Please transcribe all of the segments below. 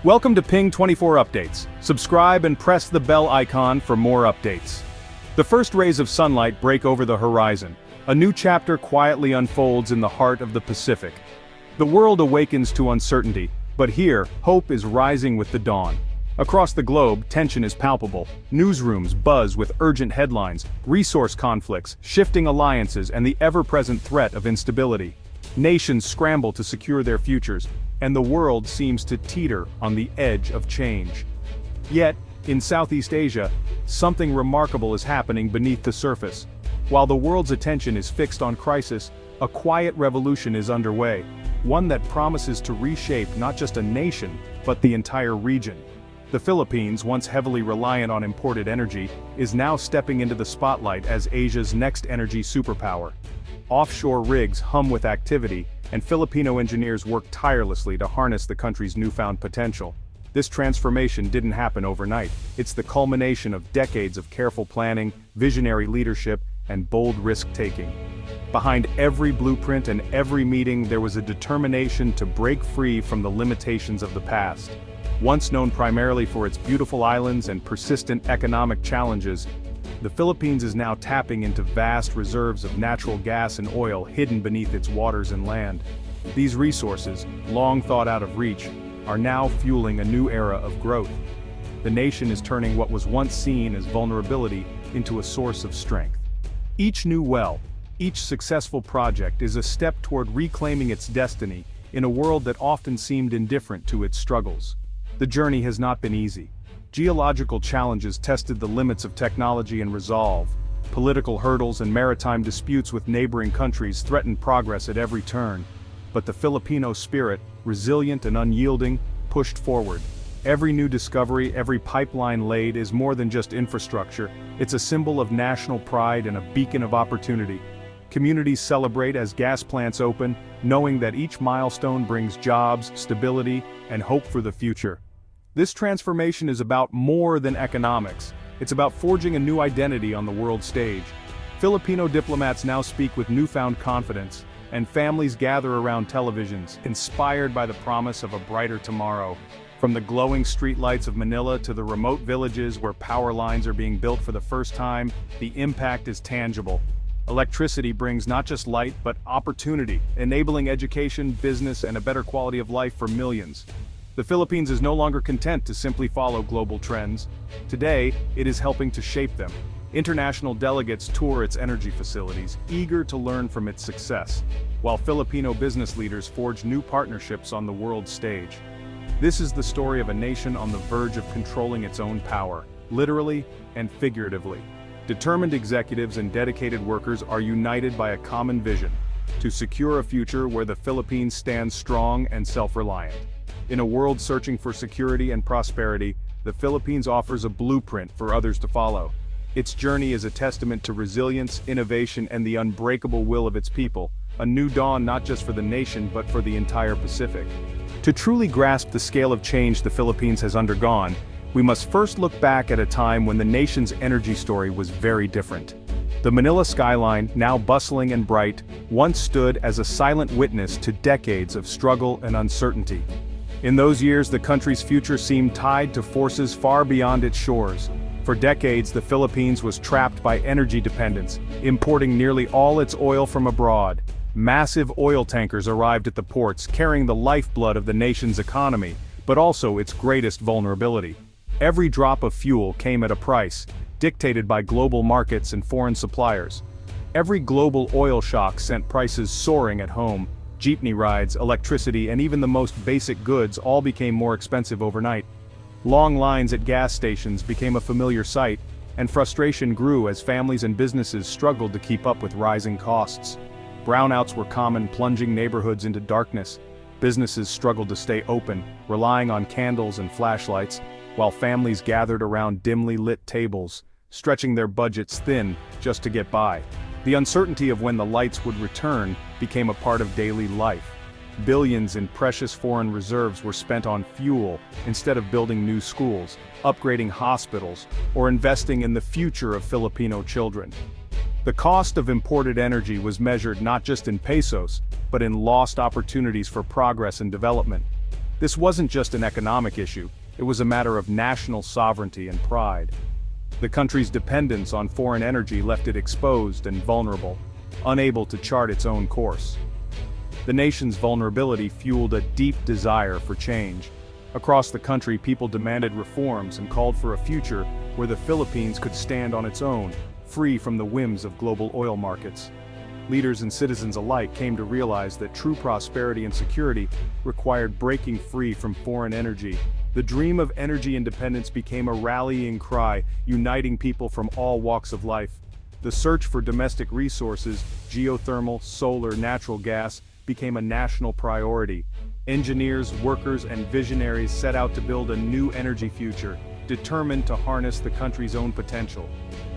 Welcome to Ping 24 Updates. Subscribe and press the bell icon for more updates. The first rays of sunlight break over the horizon. A new chapter quietly unfolds in the heart of the Pacific. The world awakens to uncertainty, but here, hope is rising with the dawn. Across the globe, tension is palpable. Newsrooms buzz with urgent headlines, resource conflicts, shifting alliances, and the ever-present threat of instability. Nations scramble to secure their futures, and the world seems to teeter on the edge of change. Yet, in Southeast Asia, something remarkable is happening beneath the surface. While the world's attention is fixed on crisis, a quiet revolution is underway, one that promises to reshape not just a nation, but the entire region. The Philippines, once heavily reliant on imported energy, is now stepping into the spotlight as Asia's next energy superpower. Offshore rigs hum with activity, and Filipino engineers work tirelessly to harness the country's newfound potential. This transformation didn't happen overnight. It's the culmination of decades of careful planning, visionary leadership, and bold risk-taking. Behind every blueprint and every meeting, there was a determination to break free from the limitations of the past. Once known primarily for its beautiful islands and persistent economic challenges, the Philippines is now tapping into vast reserves of natural gas and oil hidden beneath its waters and land. These resources, long thought out of reach, are now fueling a new era of growth. The nation is turning what was once seen as vulnerability into a source of strength. Each new well, each successful project is a step toward reclaiming its destiny in a world that often seemed indifferent to its struggles. The journey has not been easy. Geological challenges tested the limits of technology and resolve. Political hurdles and maritime disputes with neighboring countries threatened progress at every turn. But the Filipino spirit, resilient and unyielding, pushed forward. Every new discovery, every pipeline laid is more than just infrastructure. It's a symbol of national pride and a beacon of opportunity. Communities celebrate as gas plants open, knowing that each milestone brings jobs, stability, and hope for the future. This transformation is about more than economics. It's about forging a new identity on the world stage. Filipino diplomats now speak with newfound confidence, and families gather around televisions, inspired by the promise of a brighter tomorrow. From the glowing streetlights of Manila to the remote villages where power lines are being built for the first time, the impact is tangible. Electricity brings not just light, but opportunity, enabling education, business, and a better quality of life for millions. The Philippines is no longer content to simply follow global trends. Today, it is helping to shape them. International delegates tour its energy facilities, eager to learn from its success, while Filipino business leaders forge new partnerships on the world stage. This is the story of a nation on the verge of controlling its own power, literally and figuratively. Determined executives and dedicated workers are united by a common vision: to secure a future where the Philippines stands strong and self-reliant. In a world searching for security and prosperity, the Philippines offers a blueprint for others to follow. Its journey is a testament to resilience, innovation, and the unbreakable will of its people, a new dawn not just for the nation but for the entire Pacific. To truly grasp the scale of change the Philippines has undergone, we must first look back at a time when the nation's energy story was very different. The Manila skyline, now bustling and bright, once stood as a silent witness to decades of struggle and uncertainty. In those years, the country's future seemed tied to forces far beyond its shores. For decades, the Philippines was trapped by energy dependence, importing nearly all its oil from abroad. Massive oil tankers arrived at the ports, carrying the lifeblood of the nation's economy, but also its greatest vulnerability. Every drop of fuel came at a price, dictated by global markets and foreign suppliers. Every global oil shock sent prices soaring at home. Jeepney rides, electricity, and even the most basic goods all became more expensive overnight. Long lines at gas stations became a familiar sight, and frustration grew as families and businesses struggled to keep up with rising costs. Brownouts were common, plunging neighborhoods into darkness. Businesses struggled to stay open, relying on candles and flashlights, while families gathered around dimly lit tables, stretching their budgets thin just to get by. The uncertainty of when the lights would return became a part of daily life. Billions in precious foreign reserves were spent on fuel instead of building new schools, upgrading hospitals, or investing in the future of Filipino children. The cost of imported energy was measured not just in pesos, but in lost opportunities for progress and development. This wasn't just an economic issue, it was a matter of national sovereignty and pride. The country's dependence on foreign energy left it exposed and vulnerable, unable to chart its own course. The nation's vulnerability fueled a deep desire for change. Across the country, people demanded reforms and called for a future where the Philippines could stand on its own, free from the whims of global oil markets. Leaders and citizens alike came to realize that true prosperity and security required breaking free from foreign energy. The dream of energy independence became a rallying cry, uniting people from all walks of life. The search for domestic resources, geothermal, solar, natural gas, became a national priority. Engineers, workers, and visionaries set out to build a new energy future, determined to harness the country's own potential.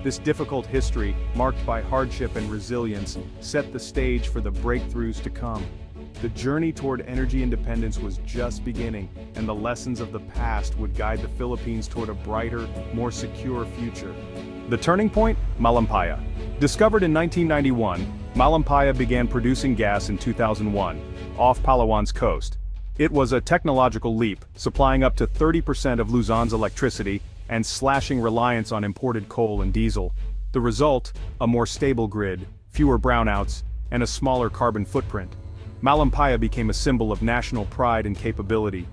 This difficult history, marked by hardship and resilience, set the stage for the breakthroughs to come. The journey toward energy independence was just beginning, and the lessons of the past would guide the Philippines toward a brighter, more secure future. The turning point? Malampaya. Discovered in 1991, Malampaya began producing gas in 2001, off Palawan's coast. It was a technological leap, supplying up to 30% of Luzon's electricity and slashing reliance on imported coal and diesel. The result? A more stable grid, fewer brownouts, and a smaller carbon footprint. Malampaya became a symbol of national pride and capability.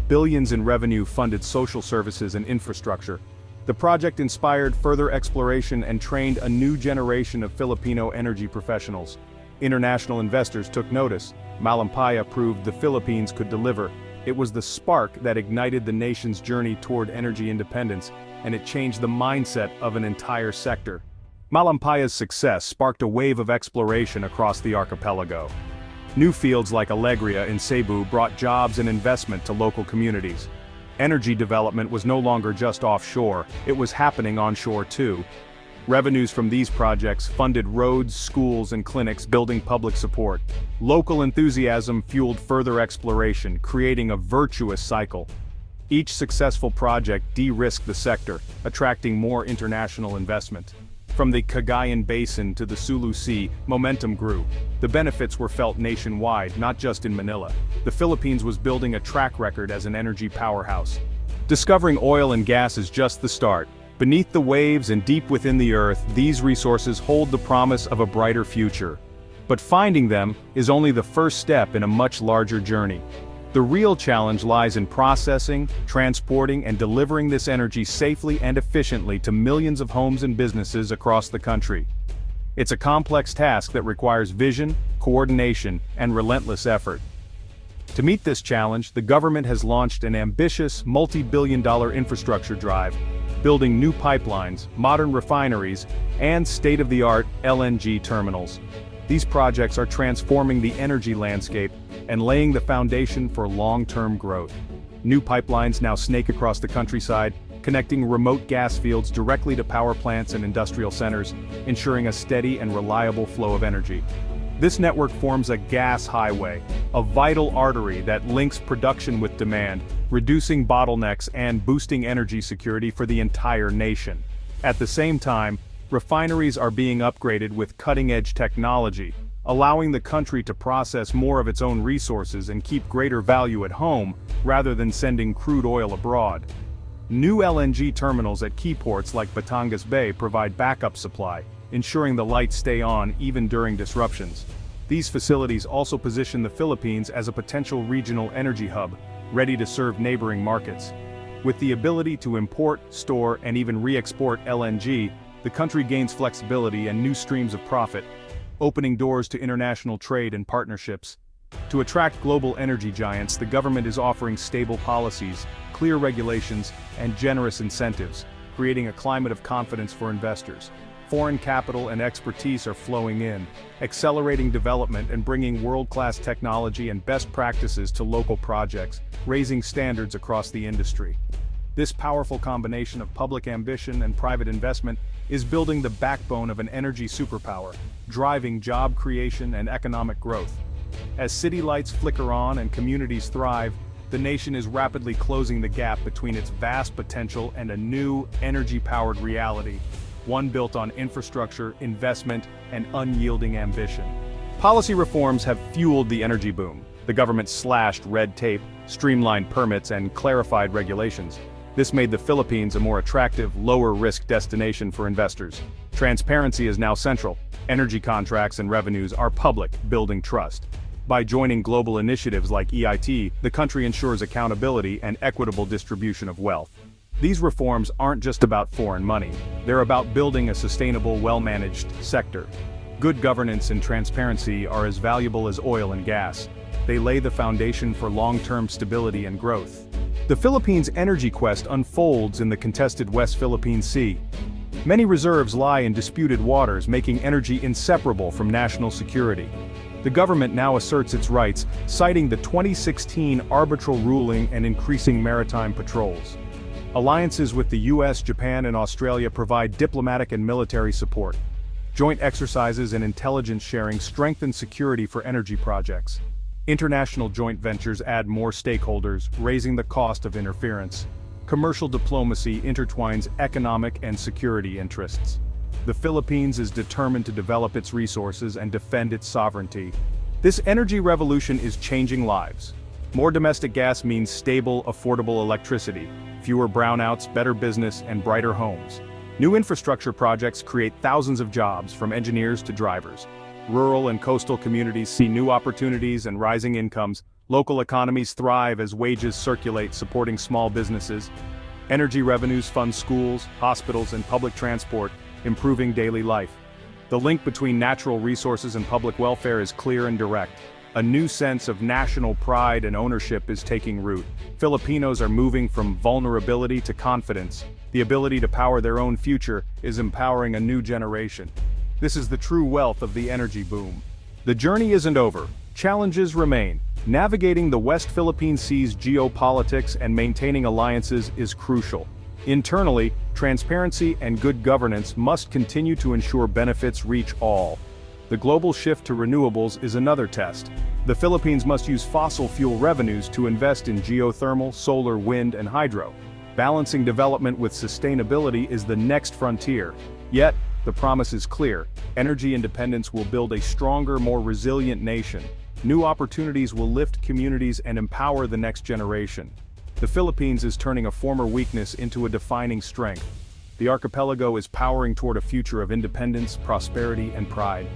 Billions in revenue funded social services and infrastructure. The project inspired further exploration and trained a new generation of Filipino energy professionals. International investors took notice. Malampaya proved the Philippines could deliver. It was the spark that ignited the nation's journey toward energy independence, and it changed the mindset of an entire sector. Malampaya's success sparked a wave of exploration across the archipelago. New fields like Alegria in Cebu brought jobs and investment to local communities. Energy development was no longer just offshore, it was happening onshore too. Revenues from these projects funded roads, schools, and clinics, building public support. Local enthusiasm fueled further exploration, creating a virtuous cycle. Each successful project de-risked the sector, attracting more international investment. From the Cagayan Basin to the Sulu Sea, momentum grew. The benefits were felt nationwide, not just in Manila. The Philippines was building a track record as an energy powerhouse. Discovering oil and gas is just the start. Beneath the waves and deep within the earth, these resources hold the promise of a brighter future. But finding them is only the first step in a much larger journey. The real challenge lies in processing, transporting, and delivering this energy safely and efficiently to millions of homes and businesses across the country. It's a complex task that requires vision, coordination, and relentless effort. To meet this challenge, the government has launched an ambitious, multi-billion-dollar infrastructure drive, building new pipelines, modern refineries, and state-of-the-art LNG terminals. These projects are transforming the energy landscape and laying the foundation for long-term growth. New pipelines now snake across the countryside, connecting remote gas fields directly to power plants and industrial centers, ensuring a steady and reliable flow of energy. This network forms a gas highway, a vital artery that links production with demand, reducing bottlenecks and boosting energy security for the entire nation. At the same time, refineries are being upgraded with cutting-edge technology, allowing the country to process more of its own resources and keep greater value at home, rather than sending crude oil abroad. New LNG terminals at key ports like Batangas Bay provide backup supply, ensuring the lights stay on even during disruptions. These facilities also position the Philippines as a potential regional energy hub, ready to serve neighboring markets. With the ability to import, store, and even re-export LNG, the country gains flexibility and new streams of profit, opening doors to international trade and partnerships. To attract global energy giants, the government is offering stable policies, clear regulations, and generous incentives, creating a climate of confidence for investors. Foreign capital and expertise are flowing in, accelerating development and bringing world-class technology and best practices to local projects, raising standards across the industry. This powerful combination of public ambition and private investment is building the backbone of an energy superpower, driving job creation and economic growth. As city lights flicker on and communities thrive, the nation is rapidly closing the gap between its vast potential and a new, energy-powered reality, one built on infrastructure, investment, and unyielding ambition. Policy reforms have fueled the energy boom. The government slashed red tape, streamlined permits and clarified regulations. This made the Philippines a more attractive, lower-risk destination for investors. Transparency is now central. Energy contracts and revenues are public, building trust. By joining global initiatives like EIT, the country ensures accountability and equitable distribution of wealth. These reforms aren't just about foreign money. They're about building a sustainable, well-managed sector. Good governance and transparency are as valuable as oil and gas. They lay the foundation for long-term stability and growth. The Philippines' energy quest unfolds in the contested West Philippine Sea. Many reserves lie in disputed waters, making energy inseparable from national security. The government now asserts its rights, citing the 2016 arbitral ruling and increasing maritime patrols. Alliances with the US, Japan, and Australia provide diplomatic and military support. Joint exercises and intelligence sharing strengthen security for energy projects. International joint ventures add more stakeholders, raising the cost of interference. Commercial diplomacy intertwines economic and security interests. The Philippines is determined to develop its resources and defend its sovereignty. This energy revolution is changing lives. More domestic gas means stable, affordable electricity, fewer brownouts, better business, and brighter homes. New infrastructure projects create thousands of jobs, from engineers to drivers. Rural and coastal communities see new opportunities and rising incomes. Local economies thrive as wages circulate, supporting small businesses. Energy revenues fund schools, hospitals, and public transport, improving daily life. The link between natural resources and public welfare is clear and direct. A new sense of national pride and ownership is taking root. Filipinos are moving from vulnerability to confidence. The ability to power their own future is empowering a new generation. This is the true wealth of the energy boom. The journey isn't over. Challenges remain. Navigating the West Philippine Sea's geopolitics and maintaining alliances is crucial. Internally, transparency and good governance must continue to ensure benefits reach all. The global shift to renewables is another test. The Philippines must use fossil fuel revenues to invest in geothermal, solar, wind, and hydro. Balancing development with sustainability is the next frontier. Yet, the promise is clear. Energy independence will build a stronger, more resilient nation. New opportunities will lift communities and empower the next generation. The Philippines is turning a former weakness into a defining strength. The archipelago is powering toward a future of independence, prosperity, and pride.